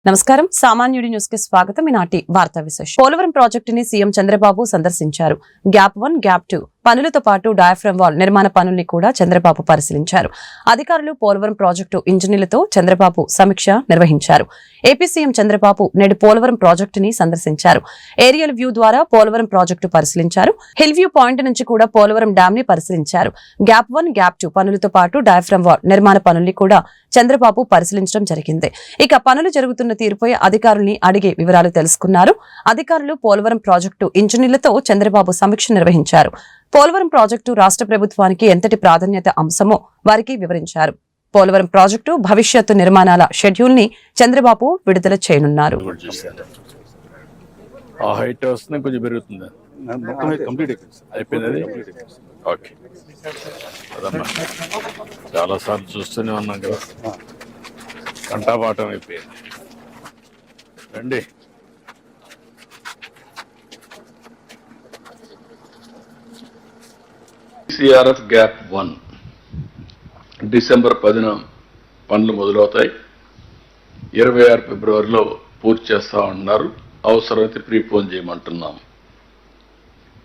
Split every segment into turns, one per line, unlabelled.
నమస్కారం సామాన్యుడి న్యూస్ కి స్వాగతం. ఈనాటి వార్తా విశేషం. పోలవరం ప్రాజెక్టుని సీఎం చంద్రబాబు సందర్శించారు. గ్యాప్ 1, గ్యాప్ 2 పనులతో పాటు డయాఫ్రమ్ వాల్ నిర్మాణ పనుల్ని కూడా చంద్రబాబు పరిశీలించారు. అధికారులు పోలవరం ప్రాజెక్టు ఇంజనీర్లతో చంద్రబాబు సమీక్ష నిర్వహించారు. ఏపీ సీఎం చంద్రబాబు నేడు పోలవరం ప్రాజెక్టుని సందర్శించారు. ఏరియల్ వ్యూ ద్వారా పోలవరం ప్రాజెక్టు పరిశీలించారు. హిల్ వ్యూ పాయింట్ నుంచి కూడా పోలవరం డ్యామ్ ని పరిశీలించారు. గ్యాప్ 1, గ్యాప్ 2 పనులతో పాటు డయాఫ్రమ్ వాల్ నిర్మాణ పనుల్ని కూడా చంద్రబాబు పరిశీలించడం జరిగింది. ఇక పనులు జరుగుతున్న తీరుపై అధికారుల్ని అడిగే వివరాలు తెలుసుకున్నారు. అధికారులు పోలవరం ప్రాజెక్టు ఇంజనీర్లతో చంద్రబాబు సమీక్ష నిర్వహించారు. పోలవరం ప్రాజెక్టు రాష్ట్ర ప్రభుత్వానికి ఎంతటి ప్రాధాన్యత అంశమో వారికి వివరించారు. పోలవరం ప్రాజెక్టు భవిష్యత్తు నిర్మాణాల షెడ్యూల్ ని చంద్రబాబు విడుదల చేయనున్నారు.
చాలా సార్లు చూస్తూనే ఉన్నాం కదా, కంటాపాఠం అయిపోయింది. రండి. సిఆర్ఎఫ్ గ్యాప్ 1 డిసెంబర్ 10న పనులు మొదలవుతాయి. 26 ఫిబ్రవరిలో పూర్తి చేస్తా ఉంటున్నారు. అవసరమైతే ప్రీపోన్ చేయమంటున్నాం.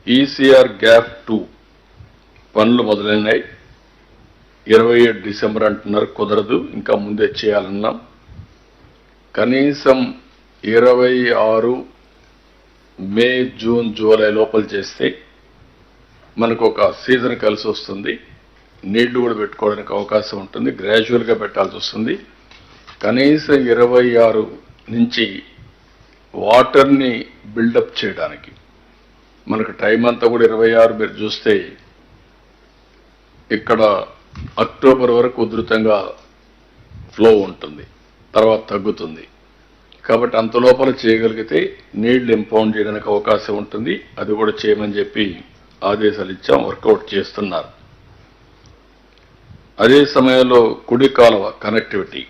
ఈసీఆర్ గ్యాప్ 2 పనులు మొదలైనాయి. 27 డిసెంబర్ అంటున్నారు, కుదరదు, ఇంకా ముందే చేయాలన్నాం. కనీసం 26 మే, జూన్, జూలై లోపల చేస్తే మనకు ఒక సీజన్ కలిసి వస్తుంది. నీళ్లు కూడా పెట్టుకోవడానికి అవకాశం ఉంటుంది. గ్రాడ్యువల్గా పెట్టాల్సి వస్తుంది. కనీసం 26 నుంచి వాటర్ని బిల్డప్ చేయడానికి మనకు టైం అంతా కూడా 26. మీరు చూస్తే ఇక్కడ అక్టోబర్ వరకు ఉధృతంగా ఫ్లో ఉంటుంది, తర్వాత తగ్గుతుంది. కాబట్టి అంత లోపల చేయగలిగితే నీళ్లు ఇంపౌండ్ చేయడానికి అవకాశం ఉంటుంది. అది కూడా చేయమని చెప్పి ఆదేశాలు ఇచ్చాం. వర్కౌట్ చేస్తున్నారు. అదే సమయంలో కుడి కాలువ కనెక్టివిటీ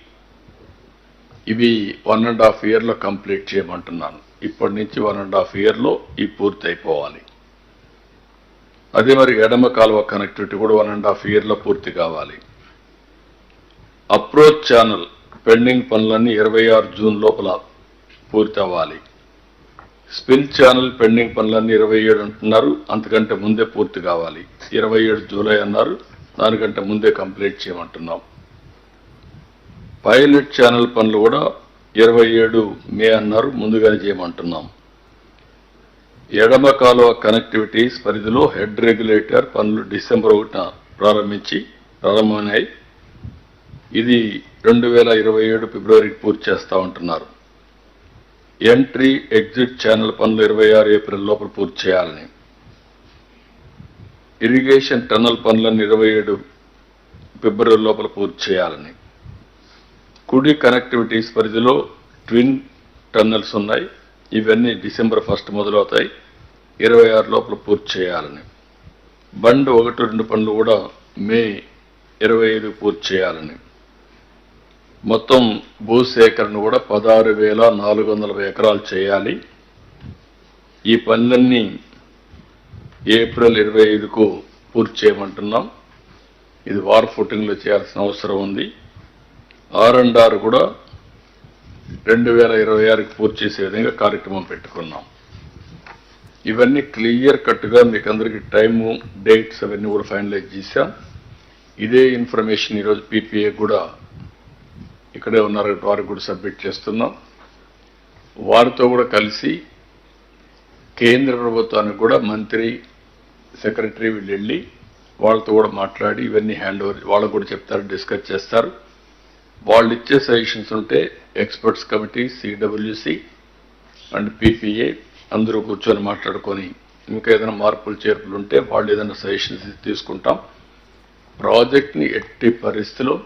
ఇవి 1.5 ఇయర్లో కంప్లీట్ చేయమంటున్నాను. ఇప్పటి నుంచి 1.5 ఇయర్లో ఈ పూర్తి అయిపోవాలి. అదే మరి ఎడమ కాలువ కనెక్టివిటీ కూడా 1.5 ఇయర్లో పూర్తి కావాలి. అప్రోచ్ ఛానల్ పెండింగ్ పనులన్నీ 26 జూన్ లోపల పూర్తి అవ్వాలి. స్పిల్ ఛానల్ పెండింగ్ పనులన్నీ 27 అంటున్నారు, అంతకంటే ముందే పూర్తి కావాలి. 27 జూలై అన్నారు, దానికంటే ముందే కంప్లీట్ చేయమంటున్నాం. పైలట్ ఛానల్ పనులు కూడా 27 మే అన్నారు, ముందుగానే చేయమంటున్నాం. ఎడమ కాలువ కనెక్టివిటీస్ పరిధిలో హెడ్ రెగ్యులేటర్ పనులు డిసెంబర్ 1న ప్రారంభమైనాయి. ఇది 2027 ఫిబ్రవరికి పూర్తి చేస్తా ఉంటున్నారు. ఎంట్రీ ఎగ్జిట్ ఛానల్ పనులు 26 ఏప్రిల్ లోపల పూర్తి చేయాలని. ఇరిగేషన్ టన్నల్ పనులను 27 ఫిబ్రవరి లోపల పూర్తి చేయాలని. కుడి కనెక్టివిటీస్ పరిధిలో ట్విన్ టన్నల్స్ ఉన్నాయి. ఇవన్నీ డిసెంబర్ 1 మొదలవుతాయి. 26 లోపల పూర్తి చేయాలని. బండ్ 1, 2 పనులు కూడా మే 25 పూర్తి చేయాలని. మొత్తం భూసేకరణ కూడా 16,440 ఎకరాలు చేయాలి. ఈ పనులన్నీ ఏప్రిల్ 25కు పూర్తి చేయమంటున్నాం. ఇది వార్ ఫుటింగ్లో చేయాల్సిన అవసరం ఉంది. R&R కూడా 2026కి పూర్తి చేసే విధంగా కార్యక్రమం పెట్టుకున్నాం. ఇవన్నీ క్లియర్ కట్గా మీకు అందరికీ టైము, డేట్స్ అవన్నీ కూడా ఫైనలైజ్ చేశాం. ఇదే ఇన్ఫర్మేషన్ ఈరోజు PPA కూడా ఇక్కడే ఉన్నారు, వారికి కూడా సబ్మిట్ చేస్తున్నాం. వారితో కూడా కలిసి కేంద్ర ప్రభుత్వానికి కూడా మంత్రి, సెక్రటరీ వీళ్ళు వెళ్ళి వాళ్ళతో కూడా మాట్లాడి ఇవన్నీ హ్యాండ్ ఓవర్ వాళ్ళకు కూడా చెప్తారు, డిస్కస్ చేస్తారు. వాళ్ళు ఇచ్చే సజెషన్స్ ఉంటే experts committee, CWC and PPA అందరూ కూర్చొని మాట్లాడుకొని ఇంకా ఏదైనా మార్పులు చేర్పులు ఉంటే వాళ్ళు ఏదైనా సజెషన్స్ తీసుకుంటాం. ప్రాజెక్ట్ని ఎట్టి పరిస్థితిలో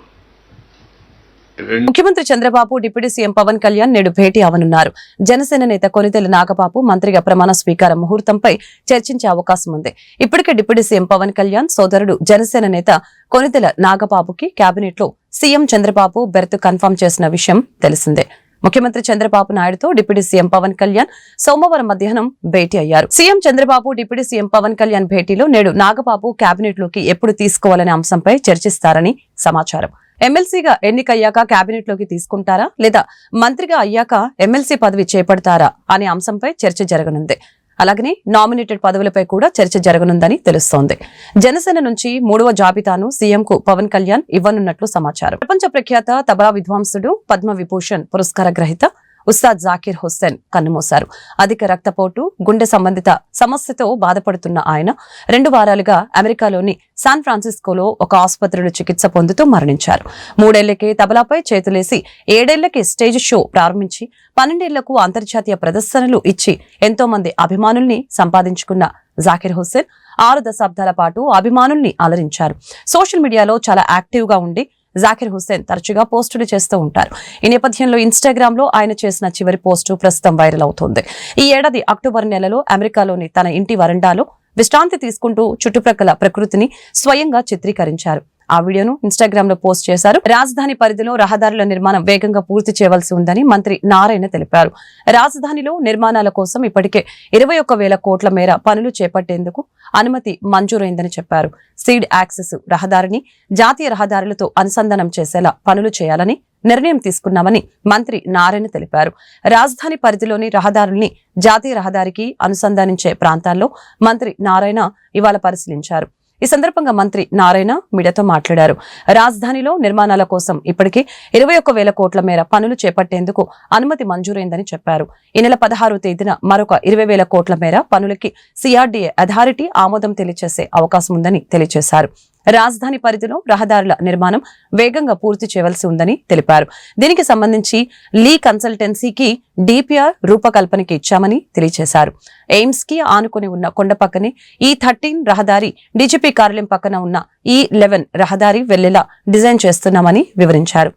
ముఖ్యమంత్రి చంద్రబాబు డిప్యూటీ సీఎం పవన్ కళ్యాణ్ నేడు భేటీ అవనున్నారు. జనసేన నేత కొనితెల నాగబాబు మంత్రిగా ప్రమాణ స్వీకార ముహూర్తంపై చర్చించే అవకాశం ఉంది. ఇప్పటికే డిప్యూటీ సీఎం పవన్ కళ్యాణ్ సోదరుడు జనసేన నేత కొనితెల నాగబాబుకి కేబినెట్ లో సీఎం చంద్రబాబు బెర్త్ కన్ఫర్మ్ చేసిన విషయం తెలిసిందే. ముఖ్యమంత్రి చంద్రబాబు నాయుడుతో డిప్యూటీ సీఎం పవన్ కళ్యాణ్ సోమవారం మధ్యాహ్నం భేటీ అయ్యారు. CM Chandrababu deputy CM Pawan Kalyan భేటీలో నేడు నాగబాబు కేబినెట్ లోకి ఎప్పుడు తీసుకోవాలనే అంశంపై చర్చిస్తారని సమాచారం. ఎమ్మెల్సీగా ఎన్నికయ్యాక కేబినెట్ లోకి తీసుకుంటారా లేదా మంత్రిగా అయ్యాక ఎమ్మెల్సీ పదవి చేపడతారా అనే అంశంపై చర్చ జరగనుంది. అలాగనే నామినేటెడ్ పదవులపై కూడా చర్చ జరగనుందని తెలుస్తోంది. జనసేన నుంచి 3వ జాబితాను సీఎంకు పవన్ కళ్యాణ్ ఇవ్వనున్నట్లు సమాచారం. ప్రపంచ ప్రఖ్యాత తబలా విద్వాంసుడు, పద్మ విభూషణ్ పురస్కార గ్రహీత ఉస్తాద్ జాకీర్ హుస్సేన్ కన్నుమూశారు. అధిక రక్తపోటు, గుండె సంబంధిత సమస్యతో బాధపడుతున్న ఆయన 2 వారాలుగా అమెరికాలోని శాన్ ఫ్రాన్సిస్కోలో ఒక ఆసుపత్రిలో చికిత్స పొందుతూ మరణించారు. 3 ఏళ్లకే తబలాపై చేతులేసి 7 ఏళ్లకి స్టేజ్ షో ప్రారంభించి 12 ఏళ్లకు అంతర్జాతీయ ప్రదర్శనలు ఇచ్చి ఎంతో మంది అభిమానుల్ని సంపాదించుకున్న జాకీర్ హుస్సేన్ 6 దశాబ్దాల పాటు అభిమానుల్ని అలరించారు. సోషల్ మీడియాలో చాలా యాక్టివ్ గా ఉండి జాకీర్ హుస్సేన్ తరచుగా పోస్టులు చేస్తూ ఉంటారు. ఈ నేపథ్యంలో ఇన్స్టాగ్రామ్ లో ఆయన చేసిన చివరి పోస్టు ప్రస్తుతం వైరల్ అవుతోంది. ఈ ఏడాది అక్టోబర్ నెలలో అమెరికాలోని తన ఇంటి వరండాలో విశ్రాంతి తీసుకుంటూ చుట్టుప్రక్కల ప్రకృతిని స్వయంగా చిత్రీకరించారు. ఆ వీడియోను ఇన్స్టాగ్రామ్ లో పోస్ట్ చేశారు. రాజధాని పరిధిలో రహదారుల నిర్మాణం వేగంగా పూర్తి చేయవలసి ఉందని మంత్రి నారాయణ తెలిపారు. రాజధానిలో నిర్మాణాల కోసం ఇప్పటికే 21,000 కోట్ల మేర పనులు చేపట్టేందుకు అనుమతి మంజూరైందని చెప్పారు. సీడ్ యాక్సెస్ రహదారిని జాతీయ రహదారులతో అనుసంధానం చేసేలా పనులు చేయాలని నిర్ణయం తీసుకున్నామని మంత్రి నారాయణ తెలిపారు. రాజధాని పరిధిలోని రహదారుల్ని జాతీయ రహదారికి అనుసంధానించే ప్రాంతాల్లో మంత్రి నారాయణ ఇవాళ పరిశీలించారు. ఈ సందర్భంగా మంత్రి నారాయణ మీడియాతో మాట్లాడారు. రాజధానిలో నిర్మాణాల కోసం ఇప్పటికే 21,000 కోట్ల మేర పనులు చేపట్టేందుకు అనుమతి మంజూరైందని చెప్పారు. ఈ నెల 16వ తేదీన మరొక 20,000 కోట్ల మేర పనులకి సిఆర్డీఏ అథారిటీ ఆమోదం తెలియజేసే అవకాశం ఉందని తెలియజేశారు. రాజధాని పరిధిలో రహదారుల నిర్మాణం వేగంగా పూర్తి చేయవలసి ఉందని తెలిపారు. దీనికి సంబంధించి లీ కన్సల్టెన్సీకి డిపిఆర్ రూపకల్పనకి ఇచ్చామని తెలియజేశారు. ఎయిమ్స్ కి ఆనుకుని ఉన్న కొండ పక్కనే E13 రహదారి, డీజీపీ కార్యాలయం పక్కన ఉన్న E11 రహదారి వెళ్లేలా డిజైన్ చేస్తున్నామని వివరించారు.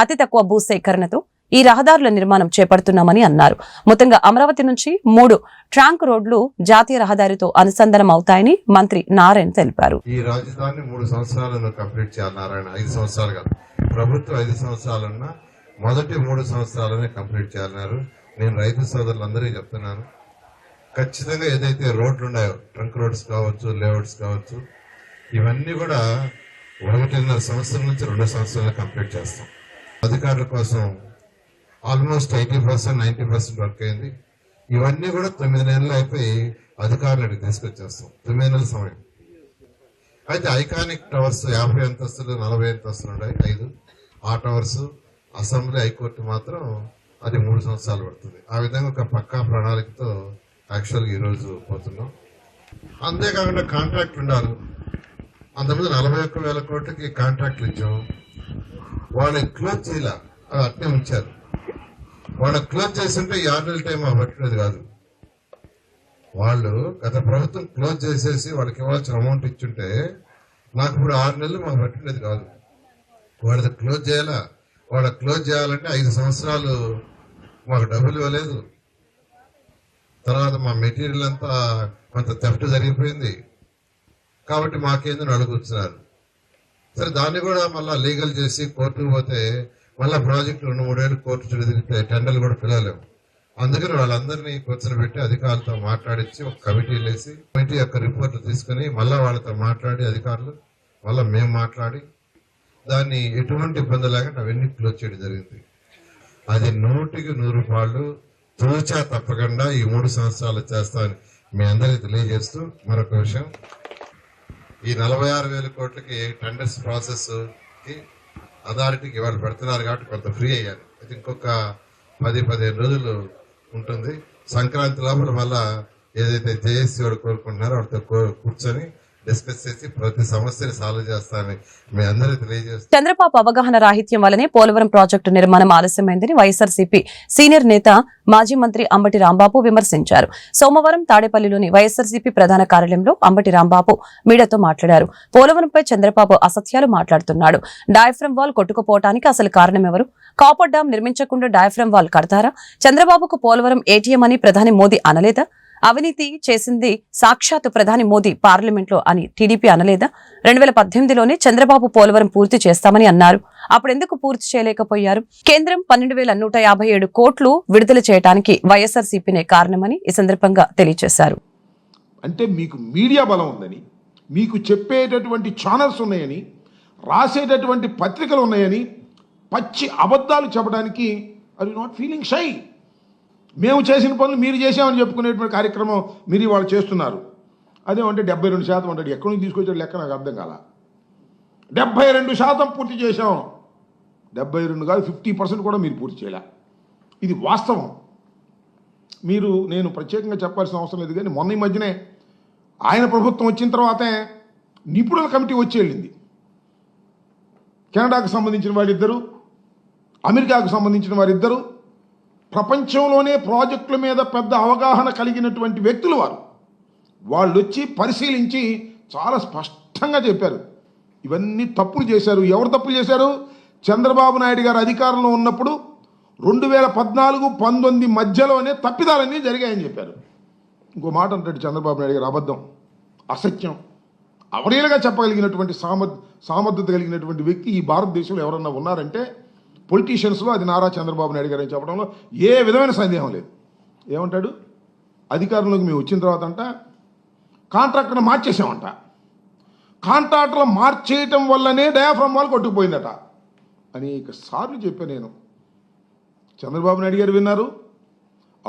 అతి తక్కువ భూసేకరణతో ఈ రహదారుల నిర్మాణం చేపడుతున్నామని అన్నారు. మొత్తంగా అమరావతి నుంచి 3 ట్రాంక్ రోడ్లు జాతీయ రహదారితో అనుసంధానం అవుతాయని మంత్రి నారాయణ తెలిపారు.
ఈ రాజధాని 3 సంవత్సరాలను కంప్లీట్ చేయాలి నారాయణ. 5 సంవత్సరాలు కాదు, ప్రభుత్వం 5 సంవత్సరాలన్నా మొదటి 3 సంవత్సరాలనే కంప్లీట్ చేయాలన్నారు. నేను రైతు సోదరులందరికీ చెప్తున్నాను, ఖచ్చితంగా ఏదైతే రోడ్లు ఉన్నాయో, ట్రంక్ రోడ్స్ కావచ్చు, లేఅవుట్స్ కావచ్చు, ఇవన్నీ కూడా 1.5 సంవత్సరం నుంచి 2 సంవత్సరాలు కంప్లీట్ చేస్తాం. అధికారుల కోసం ఆల్మోస్ట్ 80%, 90% వర్క్ అయింది. ఇవన్నీ కూడా 9 నెలలు అయిపోయి అధికారులకు తీసుకొచ్చేస్తాం. 9 నెలల సమయం. అయితే ఐకానిక్ టవర్స్ 50 అంతస్తులు, 40 అంతస్తులు ఉన్నాయి, 5. ఆ టవర్స్, అసెంబ్లీ, హైకోర్టు మాత్రం అది 3 సంవత్సరాలు పడుతుంది. ఆ విధంగా ఒక పక్కా ప్రణాళికతో యాక్చువల్గా ఈరోజు పోతున్నాం. అంతేకాకుండా కాంట్రాక్ట్ ఉండాలి. అంతకుముందు 41,000 కోట్లకి కాంట్రాక్ట్లు ఇచ్చాం. వాళ్ళని క్లోజ్ చేయాల, అది అట్నే ఉంచారు. వాళ్ళని క్లోజ్ చేస్తుంటే ఈ 6 నెలల టైం పట్టినది కాదు. వాళ్ళు గత ప్రభుత్వం క్లోజ్ చేసేసి వాళ్ళకి ఇవ్వాల్సిన అమౌంట్ ఇచ్చుంటే నాకు ఇప్పుడు 6 నెలలు మాకు పట్టినది కాదు. వాళ్ళది క్లోజ్ చేయాలా. వాళ్ళ క్లోజ్ చేయాలంటే 5 సంవత్సరాలు మాకు డబ్బులు ఇవ్వలేదు. తర్వాత మా మెటీరియల్ అంతా కొంత థెఫ్ట్ జరిగిపోయింది కాబట్టి మాకేందని అడుగుతున్నారు. సరే, దాన్ని కూడా మళ్ళీ లీగల్ చేసి కోర్టుకు పోతే మళ్ళీ ప్రాజెక్టు 2-3 ఏళ్ళు కోర్టు చుట్టూ తిరిగితే టెండర్లు కూడా పిలవలేము. అందుకని వాళ్ళందరినీ కూర్చొని అధికారులతో మాట్లాడించి ఒక కమిటీ వేసి కమిటీ యొక్క రిపోర్ట్లు తీసుకుని మళ్ళీ వాళ్ళతో మాట్లాడి అధికారులు మళ్ళీ మేము మాట్లాడి దాన్ని ఎటువంటి ఇబ్బంది లేకుండా అవన్నీ క్లోజ్ చేయడం జరిగింది. అది 100కి 100 పాళ్ళు తూచా తప్పకుండా ఈ 3 సంవత్సరాలు చేస్తామని మీ అందరికీ తెలియజేస్తూ, మరొక విషయం, ఈ 46,000 కోట్లకి టెండర్స్ ప్రాసెస్ కి అథారిటీకి ఇవాళ పెడుతున్నారు కాబట్టి కొంత ఫ్రీ అయ్యారు. అది ఇంకొక 10-15 రోజులు ఉంటుంది. సంక్రాంతి లోపల మళ్ళా ఏదైతే జేఏసీ వాడు కోరుకుంటున్నారో వాడితో కూర్చొని డిస్కస్ చేసి ప్రతి సమస్యని సాల్వ్ చేస్తానని మీ అందరికీ తెలియజేస్తారు.
చంద్రబాబు అవగాహన రాహిత్యం వల్లనే పోలవరం ప్రాజెక్టు నిర్మాణం ఆలస్యమైందని వైఎస్ఆర్సీపీ సీనియర్ నేత మాజీ మంత్రి అంబటి రాంబాబు విమర్శించారు. సోమవారం తాడేపల్లిలోని వైఎస్ఆర్సీపీ ప్రధాన కార్యాలయంలో అంబటి రాంబాబు మీడియాతో మాట్లాడారు. పోలవరంపై చంద్రబాబు అసత్యాలు మాట్లాడుతున్నాడు. డయాఫ్రమ్ వాల్ కొట్టుకుపోవటానికి అసలు కారణం ఎవరు? కాపర్ డ్యాం నిర్మించకుండా డయాఫ్రమ్ వాల్ కడతారా? చంద్రబాబుకు పోలవరం ఏటీఎం అని ప్రధాని మోదీ అనలేదా? అవినీతి చేసింది సాక్షాత్ ప్రధాని మోదీ పార్లమెంట్లో అని టీడీపీ అనలేదా? 2018లోనే చంద్రబాబు పోలవరం పూర్తి చేస్తామని అన్నారు. అప్పుడెందుకు పూర్తి చేయలేకపోయారు? కేంద్రం 12,157 కోట్లు విడుదల చేయడానికి వైఎస్ఆర్సీపీనే కారణమని ఈ సందర్భంగా తెలియజేశారు.
అంటే మీకు మీడియా బలం ఉందని, మీకు చెప్పేటటువంటి ఛానల్స్ ఉన్నాయని, రాసేటటువంటి పత్రికలు ఉన్నాయని పచ్చి అబద్ధాలు చెప్పడానికి are you not feeling shy? మేము చేసిన పనులు మీరు చేసామని చెప్పుకునేటువంటి కార్యక్రమం మీరు ఇవాళ చేస్తున్నారు. అదేమంటే 72% అంటాడు. ఎక్కడి నుంచి తీసుకొచ్చాడు లెక్క నాకు అర్థం కాల. 72% పూర్తి చేశాం. 72 కాదు, 50% కూడా మీరు పూర్తి చేయలే. ఇది వాస్తవం. నేను ప్రత్యేకంగా చెప్పాల్సిన అవసరం లేదు. కానీ మొన్న ఈ మధ్యనే ఆయన ప్రభుత్వం వచ్చిన తర్వాతే నిపుణుల కమిటీ వచ్చి వెళ్ళింది. కెనడాకు సంబంధించిన వారిద్దరు, అమెరికాకు సంబంధించిన వారిద్దరు, ప్రపంచంలోనే ప్రాజెక్టుల మీద పెద్ద అవగాహన కలిగినటువంటి వ్యక్తులు వాళ్ళు వచ్చి పరిశీలించి చాలా స్పష్టంగా చెప్పారు ఇవన్నీ తప్పులు చేశారు. ఎవరు తప్పులు చేశారు? చంద్రబాబు నాయుడు గారు అధికారంలో ఉన్నప్పుడు 2014-19 మధ్యలోనే తప్పిదాలన్నీ జరిగాయని చెప్పారు. ఇంకో మాట అంటాడు చంద్రబాబు నాయుడు గారు, అబద్ధం, అసత్యం, అవలీలగా చెప్పగలిగినటువంటి సామర్థ్యత కలిగినటువంటి వ్యక్తి ఈ భారతదేశంలో ఎవరన్నా ఉన్నారంటే పొలిటీషియన్స్లో అది నారా చంద్రబాబు నాయుడు గారు అని చెప్పడంలో ఏ విధమైన సందేహం లేదు. ఏమంటాడు? అధికారంలోకి మేము వచ్చిన తర్వాత అంట కాంట్రాక్టర్ని మార్చేసామంట. కాంట్రాక్టర్లు మార్చేయటం వల్లనే డయాఫ్రమ్ వాల్ కొట్టుకుపోయిందట. అనేక సార్లు చెప్పాను నేను. చంద్రబాబు నాయుడు గారు విన్నారు,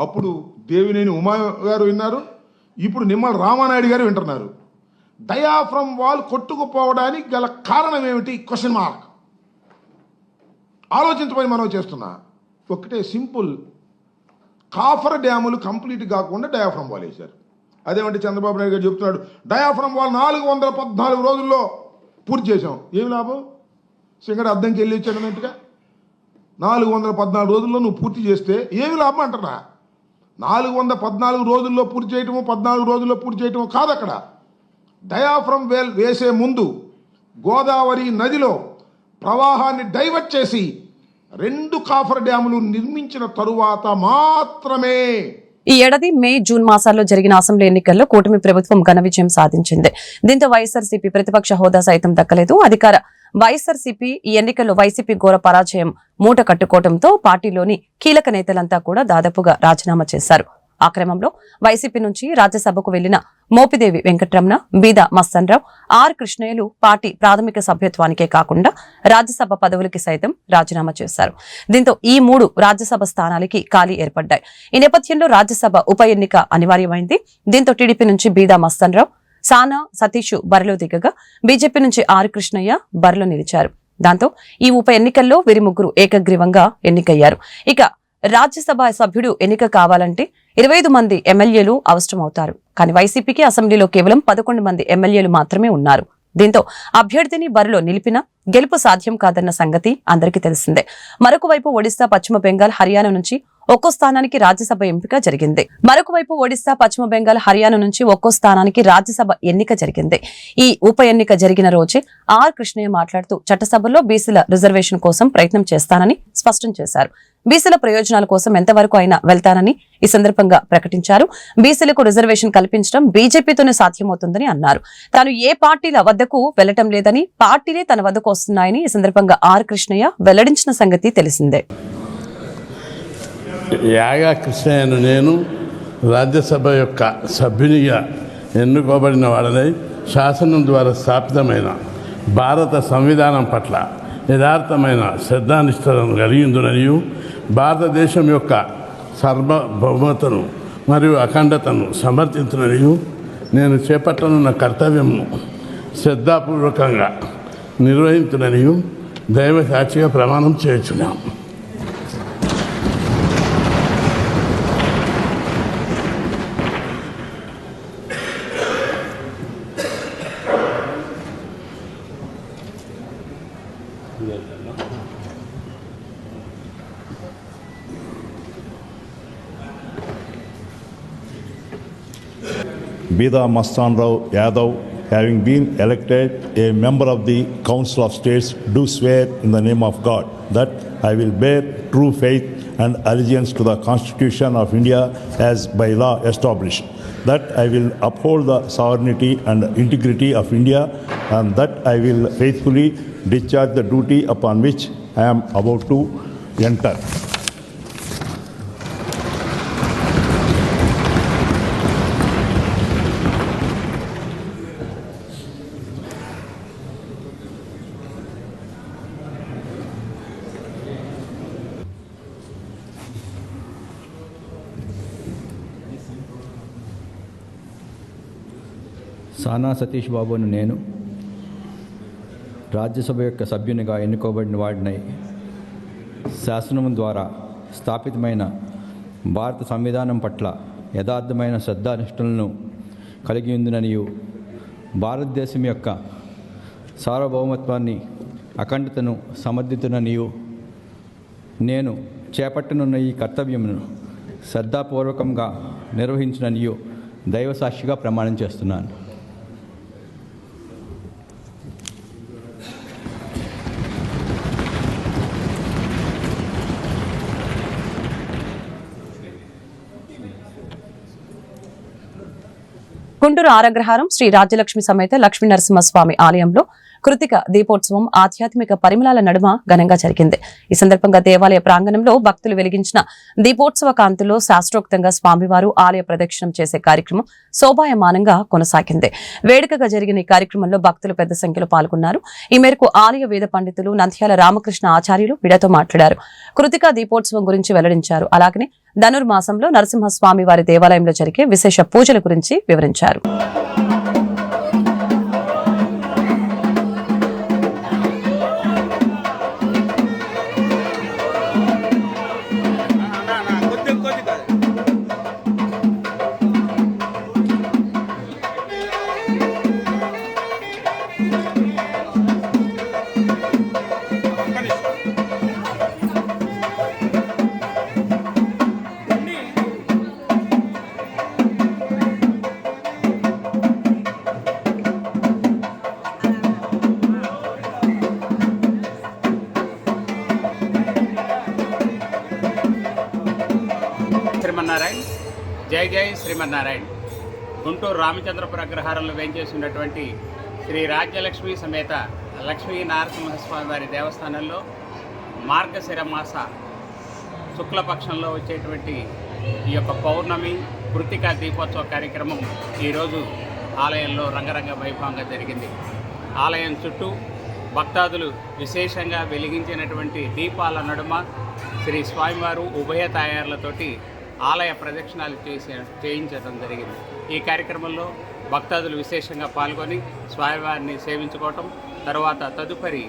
అప్పుడు దేవినేని ఉమా గారు విన్నారు, ఇప్పుడు నిమ్మల రామానాయుడు గారు వింటున్నారు. డయాఫ్రమ్ వాల్ కొట్టుకుపోవడానికి గల కారణం ఏమిటి? Question mark. ఆలోచించమని మనం చేస్తున్నా. ఒకటే సింపుల్, కాఫర్ డ్యాములు కంప్లీట్ కాకుండా డయాఫ్రమ్ వాల్ వేశారు. అదేమంటే చంద్రబాబు నాయుడు గారు చెప్తున్నాడు డయాఫ్రమ్ వాల్ 414 రోజుల్లో పూర్తి చేశాం. ఏమి లాభం? సింగడు అద్దంకి వెళ్ళి వచ్చాడు అన్నట్టుగా 414 రోజుల్లో నువ్వు పూర్తి చేస్తే ఏమి లాభం అంటున్నా? 414 రోజుల్లో పూర్తి చేయటము, 14 రోజుల్లో పూర్తి చేయటము కాదు. అక్కడ డయాఫ్రమ్ వేల్ వేసే ముందు గోదావరి నదిలో ప్రవాహాన్ని డైవర్ట్ చేసి 2 కాఫర్ డ్యాములు నిర్మించిన తరువాత మాత్రమే.
ఈ ఏడాది మే, జూన్ మాసాల్లో జరిగిన అసెంబ్లీ ఎన్నికల్లో కూటమి ప్రభుత్వం ఘన విజయం సాధించింది. దీంతో వైఎస్ఆర్సీపీ ప్రతిపక్ష హోదా సైతం దక్కలేదు. అధికార వైఎస్ఆర్సీపీ ఈ ఎన్నికల్లో వైసీపీ ఘోర పరాజయం మూట కట్టుకోవడంతో పార్టీలోని కీలక నేతలంతా కూడా దాదాపుగా రాజీనామా చేశారు. ఆ క్రమంలో వైసీపీ నుంచి రాజ్యసభకు వెళ్లిన మోపిదేవి వెంకటరమణ, బీదా మస్తన్రావు, ఆర్ కృష్ణయ్యలు పార్టీ ప్రాథమిక సభ్యత్వానికే కాకుండా రాజ్యసభ పదవులకి సైతం రాజీనామా చేశారు. దీంతో ఈ 3 రాజ్యసభ స్థానాలకి ఖాళీ ఏర్పడ్డాయి. ఈ నేపథ్యంలో రాజ్యసభ ఉప ఎన్నిక అనివార్యమైంది. దీంతో టీడీపీ నుంచి బీదా మస్తన్రావు, సానా సతీష్ బరిలో దిగగా బీజేపీ నుంచి ఆర్ కృష్ణయ్య బరిలో నిలిచారు. దాంతో ఈ ఉప ఎన్నికల్లో వీరి ముగ్గురు ఏకగ్రీవంగా ఎన్నికయ్యారు. ఇక రాజ్యసభ సభ్యుడు ఎన్నిక కావాలంటే 25 మంది ఎమ్మెల్యేలు అవసరమవుతారు. కానీ వైసీపీకి అసెంబ్లీలో కేవలం 11 మంది ఎమ్మెల్యేలు మాత్రమే ఉన్నారు. దీంతో అభ్యర్థిని బరిలో నిలిపినా గెలుపు సాధ్యం కాదన్న సంగతి అందరికీ తెలిసిందే. మరొక వైపు ఒడిశా, పశ్చిమ బెంగాల్, హర్యానా నుంచి ఒక్కో స్థానానికి రాజ్యసభ ఎంపిక జరిగింది. ఈ ఉప ఎన్నిక జరిగిన రోజే ఆర్ కృష్ణయ్య మాట్లాడుతూ చట్టసభలో బీసీల రిజర్వేషన్ కోసం ప్రయత్నం చేస్తానని స్పష్టం చేశారు. బీసీల ప్రయోజనాల కోసం ఎంతవరకు అయినా వెళ్తానని ఈ సందర్భంగా ప్రకటించారు. బీసీలకు రిజర్వేషన్ కల్పించడం బీజేపీతోనే సాధ్యమవుతుందని అన్నారు. తాను ఏ పార్టీల వద్దకు వెళ్లటం లేదని, పార్టీలే తన వద్దకు వస్తున్నాయని ఈ సందర్భంగా ఆర్ కృష్ణయ్య వెల్లడించిన సంగతి తెలిసిందే.
యాగా కృష్ణయ్యను నేను రాజ్యసభ యొక్క సభ్యునిగా ఎన్నుకోబడిన వాడనై శాసనం ద్వారా స్థాపితమైన భారత సంవిధానం పట్ల యథార్థమైన శ్రద్ధానిష్టలను కలిగిందుననియు భారతదేశం యొక్క సార్వభౌమతను మరియు అఖండతను సమర్థించుననియు నేను చేపట్టనున్న కర్తవ్యంను శ్రద్ధాపూర్వకంగా నిర్వహించుననియు దైవ సాక్షిగా ప్రమాణం చేయుచున్నాం.
Bida Mastanrao Yadav, having been elected a member of the Council of States, do swear in the name of God that I will bear true faith and allegiance to the Constitution of India as by law established, that I will uphold the sovereignty and integrity of India, and that I will faithfully discharge the duty upon which I am about to enter.
సానా సతీష్ బాబును నేను రాజ్యసభ యొక్క సభ్యునిగా ఎన్నుకోబడిన వాడినై శాసనం ద్వారా స్థాపితమైన భారత సంవిధానం పట్ల యథార్థమైన శ్రద్ధానిష్టలను కలిగి ఉందిననియు భారతదేశం యొక్క సార్వభౌమత్వాన్ని అఖండతను సమర్థితుననియు నేను చేపట్టనున్న ఈ కర్తవ్యమును శ్రద్ధాపూర్వకంగా నిర్వహించిననియు దైవసాక్షిగా ప్రమాణం చేస్తున్నాను.
గుంటూరు ఆరగ్రహారం శ్రీ రాజ్యలక్ష్మి సమేత లక్ష్మీ నరసింహస్వామి ఆలయంలో కృతిక దీపోత్సవం ఆధ్యాత్మిక పరిమళాల నడుమ ఘనంగా జరిగింది. ఈ సందర్భంగా దేవాలయ ప్రాంగణంలో భక్తులు వెలిగించిన దీపోత్సవ కాంతుల్లో శాస్త్రోక్తంగా స్వామివారు ఆలయ ప్రదక్షిణం చేసే కార్యక్రమం శోభాయమానంగా కొనసాగింది. వేడుకగా జరిగిన ఈ కార్యక్రమంలో భక్తులు పెద్ద సంఖ్యలో పాల్గొన్నారు. ఈ మేరకు ఆలయ వేద పండితులు నంద్యాల రామకృష్ణ ఆచార్యులు మీడియాతో మాట్లాడారు. కృతిక దీపోత్సవం గురించి వెల్లడించారు. అలాగనే ధనుర్మాసంలో నరసింహస్వామి వారి దేవాలయంలో జరిగే విశేష పూజల గురించి వివరించారు.
శ్రీమన్నారాయణ. జై జై శ్రీమన్నారాయణ. గుంటూరు రామచంద్రపుర అగ్రహారంలో వేంచేసినటువంటి శ్రీ రాజ్యలక్ష్మి సమేత లక్ష్మీ నరసింహస్వామి వారి దేవస్థానంలో మార్గశిర మాస శుక్లపక్షంలో వచ్చేటువంటి ఈ యొక్క పౌర్ణమి కృతికా దీపోత్సవ కార్యక్రమం ఈరోజు ఆలయంలో రంగరంగ వైభవంగా జరిగింది. ఆలయం చుట్టూ భక్తాదులు విశేషంగా వెలిగించినటువంటి దీపాల నడుమ శ్రీ స్వామివారు ఉభయ తాయారులతోటి ఆలయ ప్రదక్షిణాలు చేయించడం జరిగింది. ఈ కార్యక్రమంలో భక్తాదులు విశేషంగా పాల్గొని స్వామివారిని సేవించుకోవటం, తర్వాత తదుపరి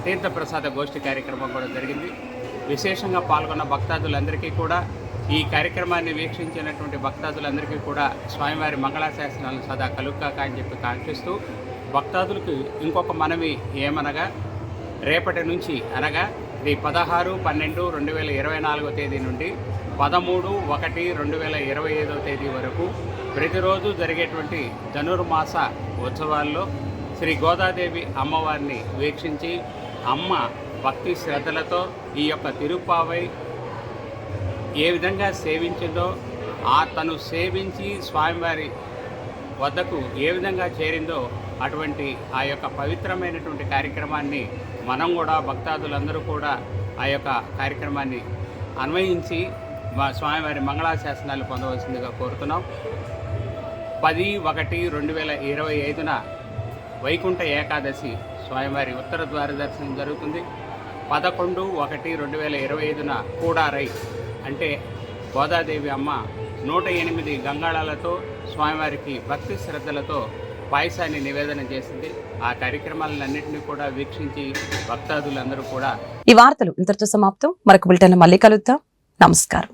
తీర్థప్రసాద గోష్ఠి కార్యక్రమం కూడా జరిగింది. విశేషంగా పాల్గొన్న భక్తాదులందరికీ కూడా, ఈ కార్యక్రమాన్ని వీక్షించినటువంటి భక్తాదులందరికీ కూడా స్వామివారి మంగళాశాసనాలను సదా కలుగుకాక అని చెప్పి కాంక్షిస్తూ, భక్తాదులకు ఇంకొక మనవి ఏమనగా, రేపటి నుంచి అనగా ఇది 16/12/2024 తేదీ నుండి 13/1/2025 తేదీ వరకు ప్రతిరోజు జరిగేటువంటి ధనుర్మాస ఉత్సవాల్లో శ్రీ గోదాదేవి అమ్మవారిని వీక్షించి అమ్మ భక్తి శ్రద్ధలతో ఈ యొక్క తిరుప్పావై ఏ విధంగా సేవించిందో, తను సేవించి స్వామివారి వద్దకు ఏ విధంగా చేరిందో అటువంటి ఆ యొక్క పవిత్రమైనటువంటి కార్యక్రమాన్ని మనం కూడా భక్తాదులందరూ కూడా ఆ యొక్క కార్యక్రమాన్ని అన్వయించి స్వామివారి మంగళాశాసనాలు పొందవలసిందిగా కోరుతున్నాం. 10/1/2025 వైకుంఠ ఏకాదశి స్వామివారి ఉత్తర ద్వార దర్శనం జరుగుతుంది. 11/1/2025 కూడారై అంటే గోదాదేవి అమ్మ 108 గంగాళాలతో స్వామివారికి భక్తి శ్రద్ధలతో పాయసాన్ని నివేదన చేసింది. ఆ కార్యక్రమాలన్నింటినీ కూడా వీక్షించి భక్తాదులందరూ కూడా.
ఈ వార్తలు ఇంతటితో సమాప్తం. మరొక బులెటిన్లో మళ్ళీ కలుద్దాం. నమస్కారం.